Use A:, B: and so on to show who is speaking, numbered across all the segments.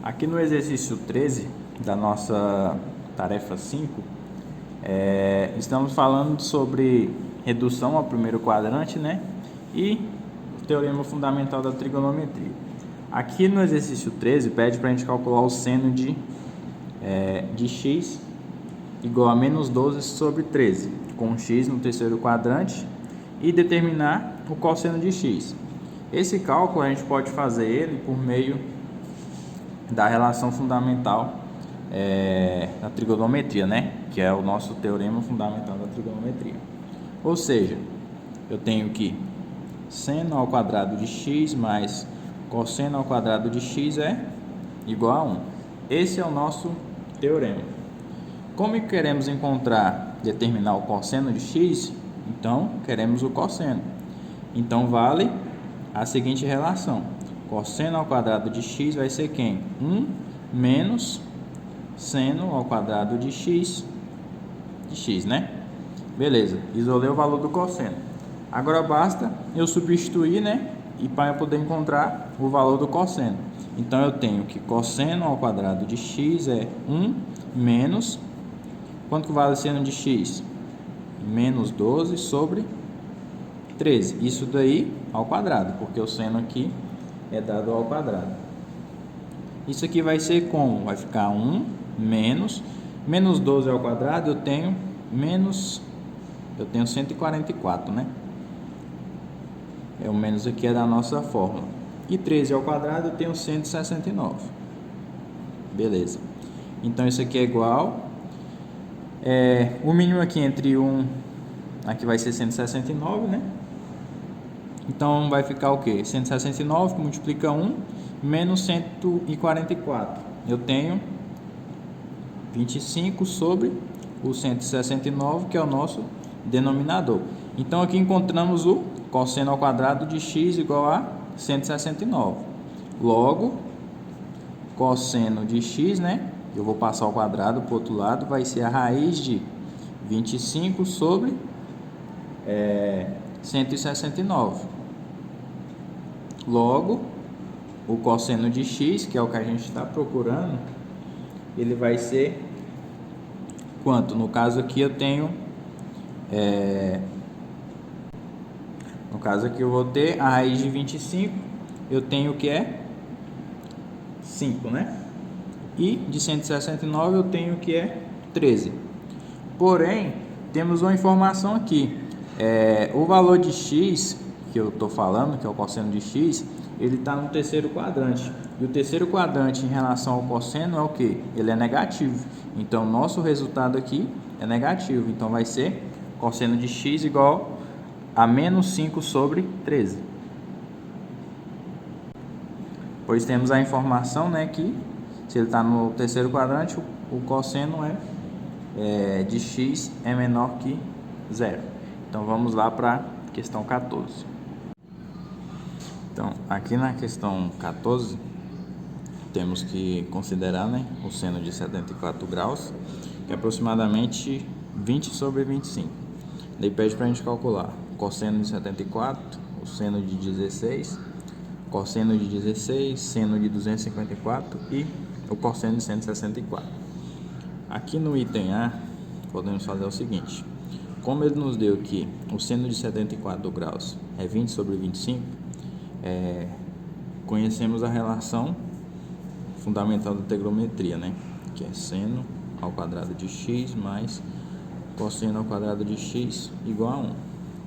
A: Aqui no exercício 13 da nossa tarefa 5, estamos falando sobre redução ao primeiro quadrante, né? E o teorema fundamental da trigonometria. Aqui no exercício 13 pede para a gente calcular o seno de x igual a menos 12 sobre 13, com x no terceiro quadrante, e determinar o cosseno de x. Esse cálculo a gente pode fazer ele por meio da relação fundamental da trigonometria, né? Que é o nosso teorema fundamental da trigonometria. Ou seja, eu tenho que seno ao quadrado de x mais cosseno ao quadrado de x é igual a 1. Esse é o nosso teorema. Como queremos determinar o cosseno de x, então queremos o cosseno. Então vale a seguinte relação: cosseno ao quadrado de x vai ser quem? 1 menos seno ao quadrado de x, né? Beleza, isolei o valor do cosseno. Agora basta eu substituir, né? E para poder encontrar o valor do cosseno. Então eu tenho que cosseno ao quadrado de x é 1 menos... Quanto que vale o seno de x? Menos 12 sobre 13. Isso daí ao quadrado, porque o seno aqui é dado ao quadrado. Isso aqui vai ser como? Vai ficar 1 menos 12 ao quadrado, eu tenho 144, né? O menos aqui é da nossa fórmula. E 13 ao quadrado eu tenho 169. Beleza. Então isso aqui é igual... o mínimo aqui entre 1, aqui vai ser 169, né? Então vai ficar o que? 169 que multiplica 1 menos 144. Eu tenho 25 sobre o 169, que é o nosso denominador. Então aqui encontramos o cosseno ao quadrado de x igual a 169. Logo, cosseno de x, né? Eu vou passar ao quadrado para o outro lado, vai ser a raiz de 25 sobre 169. Logo, o cosseno de x, que é o que a gente está procurando, ele vai ser quanto? No caso aqui eu tenho... no caso aqui eu vou ter a raiz de 25, eu tenho o que é 5, né? E de 169 eu tenho que é 13. Porém, temos uma informação aqui. O valor de x, que eu estou falando, que é o cosseno de x, ele está no terceiro quadrante. E o terceiro quadrante em relação ao cosseno é o que? Ele é negativo. Então, nosso resultado aqui é negativo. Então, vai ser cosseno de x igual a menos 5 sobre 13. Pois temos a informação, né, que se ele está no terceiro quadrante, o cosseno de x é menor que 0. Então vamos lá para a questão 14. Então, aqui na questão 14, temos que considerar, né, o seno de 74 graus, que é aproximadamente 20 sobre 25. Daí pede para a gente calcular o cosseno de 74, o seno de 16, cosseno de 16, seno de 254 e o cosseno de 164. Aqui no item A, podemos fazer o seguinte: como ele nos deu que o seno de 74 graus é 20 sobre 25, conhecemos a relação fundamental da trigonometria, né? Que é seno ao quadrado de x mais cosseno ao quadrado de x igual a 1.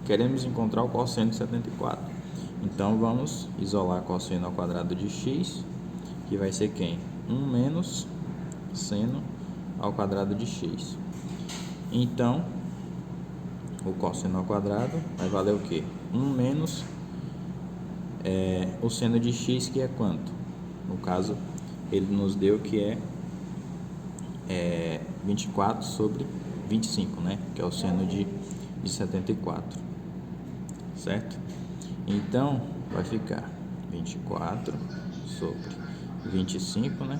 A: Queremos encontrar o cosseno de 74. Então vamos isolar cosseno ao quadrado de x, que vai ser quem? 1 menos seno ao quadrado de x. Então, o cosseno ao quadrado vai valer o que? 1 menos o seno de x, que é quanto? No caso, ele nos deu que é 24 sobre 25, né? Que é o seno de 74. Certo? Então, vai ficar 24 sobre 25, né?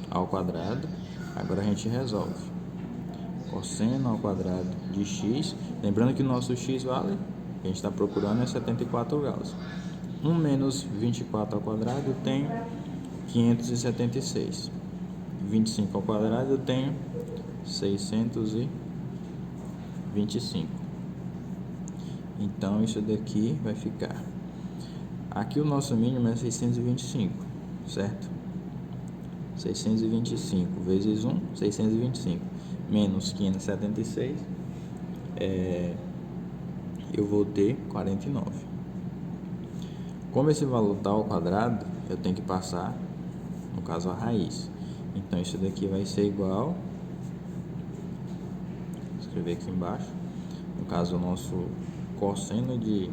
A: Ao quadrado. Agora a gente resolve. Cosseno ao quadrado de x. Lembrando que o nosso x vale, a gente está procurando, é 74 graus. 1 menos 24 ao quadrado tem 576. 25 ao quadrado eu tenho 625. Então isso daqui vai ficar. Aqui o nosso mínimo é 625, certo? 625 vezes 1, 625, menos 576, eu vou ter 49. Como esse valor está ao quadrado, eu tenho que passar, no caso, a raiz. Então isso daqui vai ser igual, vou escrever aqui embaixo, no caso o nosso cosseno de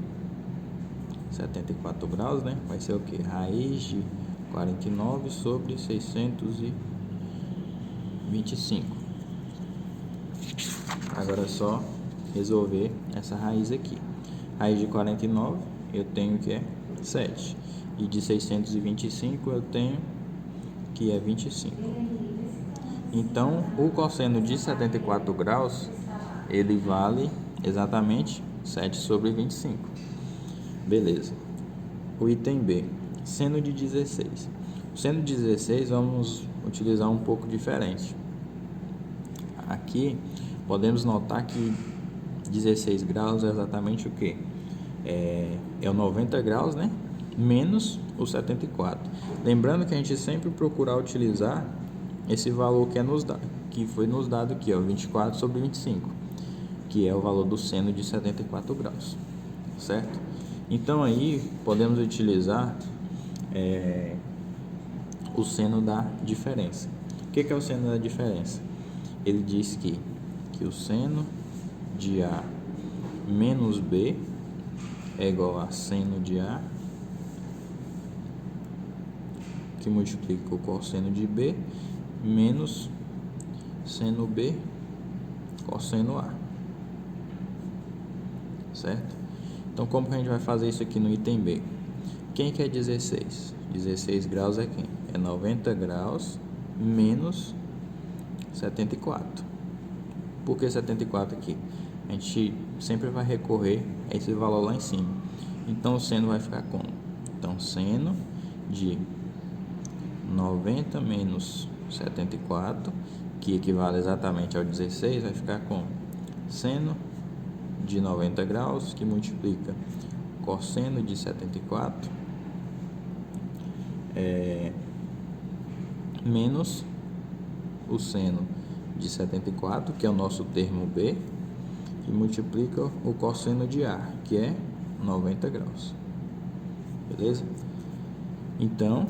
A: 74 graus, né? Vai ser o que? Raiz de 49 sobre 625. Agora é só resolver essa raiz aqui. Raiz de 49 eu tenho que é 7. E de 625 eu tenho que é 25. Então, o cosseno de 74 graus, ele vale exatamente 7 sobre 25. Beleza. O item B, seno de 16. O seno de 16 vamos utilizar um pouco diferente. Aqui podemos notar que 16 graus é exatamente o que? É o 90 graus, né? Menos o 74. Lembrando que a gente sempre procura utilizar esse valor que foi nos dado aqui, ó, 24 sobre 25, que é o valor do seno de 74 graus, certo? Então aí podemos utilizar o seno da diferença. O que é o seno da diferença? Ele diz que o seno de A menos B é igual a seno de A, que multiplica o cosseno de B, menos seno B cosseno A, certo? Então, como que a gente vai fazer isso aqui no item B? Quem que é 16? 16 graus é quem? É 90 graus menos 74. Por que 74 aqui? A gente sempre vai recorrer a esse valor lá em cima. Então, o seno vai ficar como? Então, seno de 90 menos 74, que equivale exatamente ao 16, vai ficar como? Seno de 90 graus, que multiplica cosseno de 74, menos o seno de 74, que é o nosso termo B, que multiplica o cosseno de A, que é 90 graus. Beleza? Então,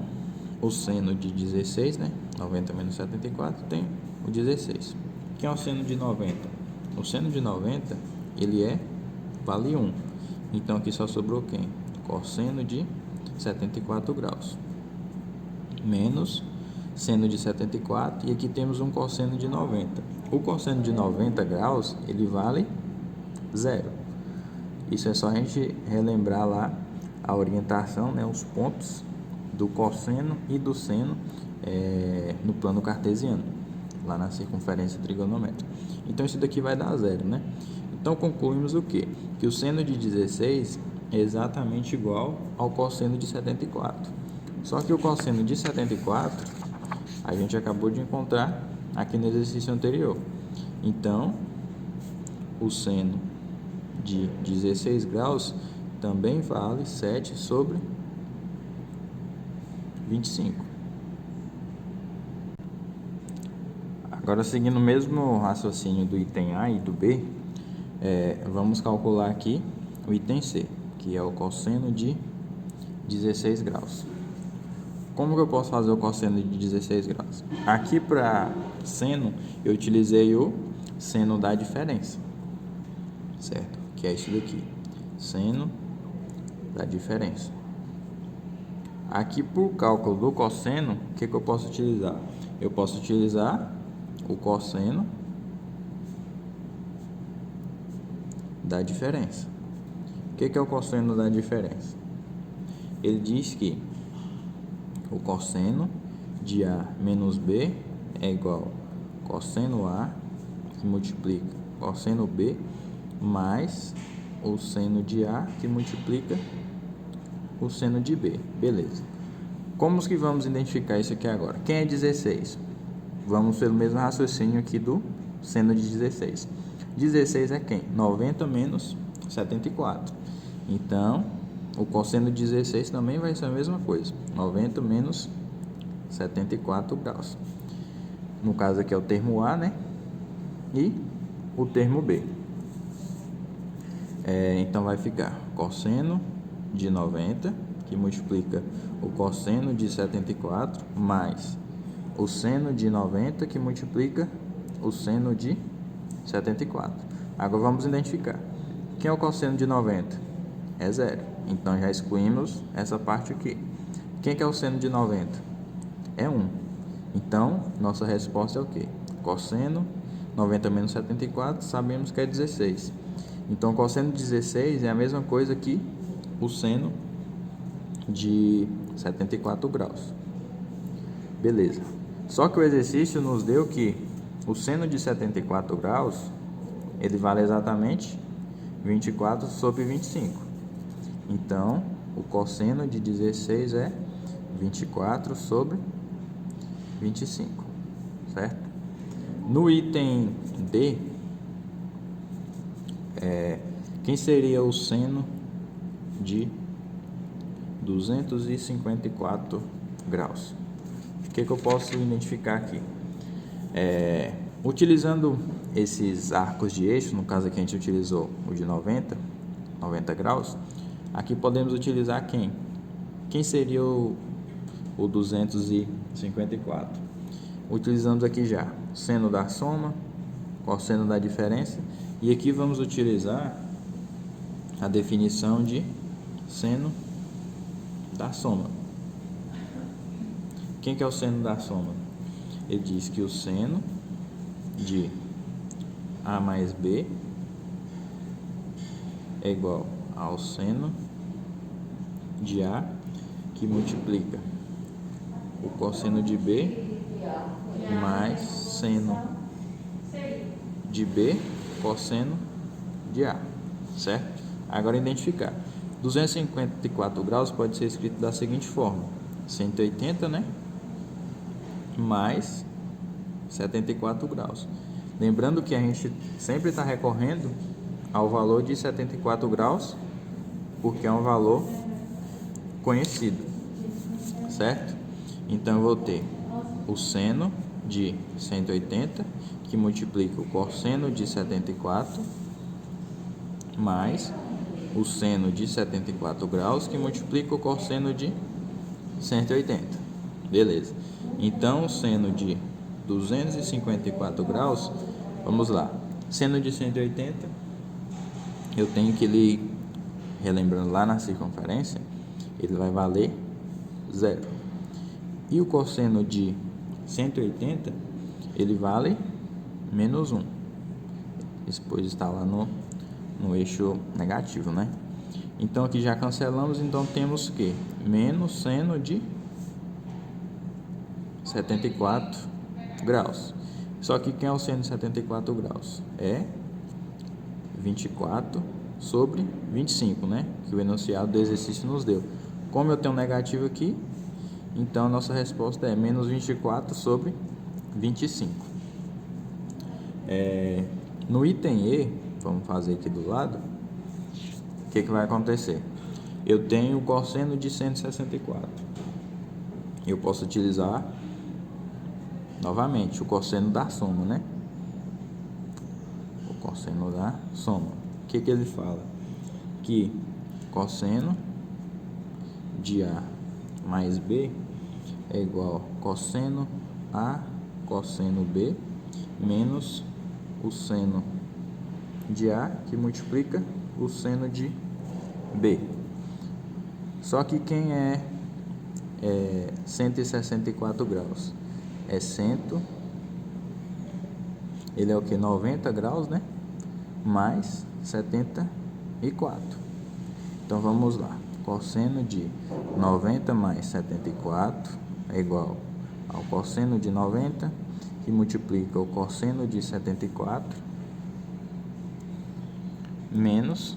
A: o seno de 16, né? 90 menos 74 tem o 16. Que é o seno de 90? O seno de 90, ele vale 1. Então, aqui só sobrou quem? Cosseno de 74 graus. Menos seno de 74, e aqui temos um cosseno de 90. O cosseno de 90 graus, ele vale 0. Isso é só a gente relembrar lá a orientação, né, os pontos do cosseno e do seno no plano cartesiano, lá na circunferência trigonométrica. Então isso daqui vai dar 0, né? Então concluímos o quê? Que o seno de 16 é exatamente igual ao cosseno de 74. Só que o cosseno de 74 a gente acabou de encontrar aqui no exercício anterior. Então, o seno de 16 graus também vale 7 sobre 25. Agora, seguindo o mesmo raciocínio do item A e do B, vamos calcular aqui o item C, que é o cosseno de 16 graus. Como que eu posso fazer o cosseno de 16 graus? Aqui para seno, eu utilizei o seno da diferença, certo? Que é isso daqui, seno da diferença. Aqui, por cálculo do cosseno, o que eu posso utilizar? Eu posso utilizar o cosseno da diferença. O que é o cosseno da diferença? Ele diz que o cosseno de A menos B é igual a cosseno A, que multiplica cosseno B, mais o seno de A, que multiplica o seno de B. Beleza. Como que vamos identificar isso aqui agora? Quem é 16? Vamos pelo mesmo raciocínio aqui do seno de 16. 16 é quem? 90 menos 74. Então, o cosseno de 16 também vai ser a mesma coisa. 90 menos 74 graus. No caso aqui é o termo A, né? E o termo B. Então vai ficar cosseno de 90, que multiplica o cosseno de 74, mais o seno de 90, que multiplica o seno de 74. Agora vamos identificar. Quem é o cosseno de 90? É zero. Então já excluímos essa parte aqui. Quem que é o seno de 90? É 1. Então, nossa resposta é o quê? Cosseno 90 menos 74, sabemos que é 16. Então, o cosseno de 16 é a mesma coisa que o seno de 74 graus. Beleza. Só que o exercício nos deu que o seno de 74 graus, ele vale exatamente 24 sobre 25. Então, o cosseno de 16 é 24 sobre 25, certo? No item D, quem seria o seno de 254 graus? O que eu posso identificar aqui? Utilizando esses arcos de eixo, no caso aqui a gente utilizou o de 90 graus, aqui podemos utilizar quem? Quem seria o 254? Utilizamos aqui já seno da soma, cosseno da diferença, e aqui vamos utilizar a definição de seno da soma. Quem que é o seno da soma? Ele diz que o seno de A mais B é igual ao seno de A, que multiplica o cosseno de B mais seno de B cosseno de A, certo? Agora identificar. 254 graus pode ser escrito da seguinte forma: 180, né? Mais 74 graus. Lembrando que a gente sempre está recorrendo ao valor de 74 graus, porque é um valor conhecido, certo? Então eu vou ter o seno de 180, que multiplica o cosseno de 74, mais o seno de 74 graus, que multiplica o cosseno de 180. Beleza. Então, o seno de 254 graus, vamos lá. Seno de 180, eu tenho que ele, relembrando lá na circunferência, ele vai valer 0. E o cosseno de 180, ele vale menos 1. Isso pois está lá no eixo negativo, né? Então aqui já cancelamos, então temos que menos seno de 74 graus. Só que quem é o seno de 74 graus? É 24 sobre 25, né? Que o enunciado do exercício nos deu. Como eu tenho um negativo aqui, então a nossa resposta é menos 24 sobre 25. No item E, vamos fazer aqui do lado, o que vai acontecer? Eu tenho o cosseno de 164. Eu posso utilizar novamente o cosseno da soma, né? O cosseno da soma. O que ele fala? Que cosseno de A mais B é igual a cosseno A cosseno B menos o seno de A, que multiplica o seno de B. Só que quem é 164 graus? É 100, ele é o que? 90 graus, né? Mais 74. Então vamos lá. Cosseno de 90 mais 74 é igual ao cosseno de 90, que multiplica o cosseno de 74, menos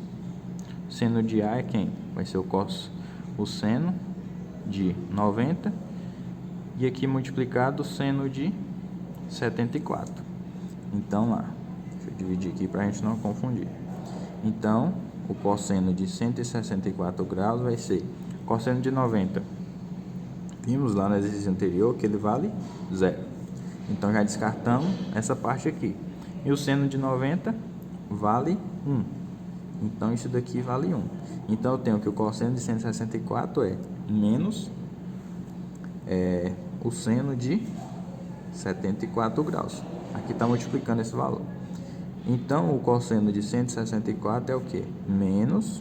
A: seno de A é quem? Vai ser o seno de 90 e aqui multiplicado seno de 74. Então lá, deixa eu dividir aqui para a gente não confundir. Então, o cosseno de 164 graus vai ser cosseno de 90. Vimos lá no exercício anterior que ele vale 0. Então, já descartamos essa parte aqui. E o seno de 90 vale 1. Então, isso daqui vale 1. Então, eu tenho que o cosseno de 164 é menos o seno de 74 graus. Aqui está multiplicando esse valor. Então, o cosseno de 164 é o que? Menos,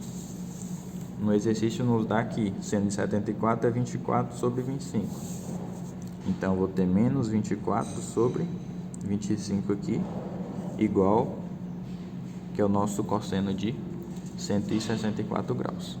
A: no exercício nos dá aqui, seno de 74 é 24 sobre 25. Então, eu vou ter menos 24 sobre 25 aqui, igual, que é o nosso cosseno de 164 graus.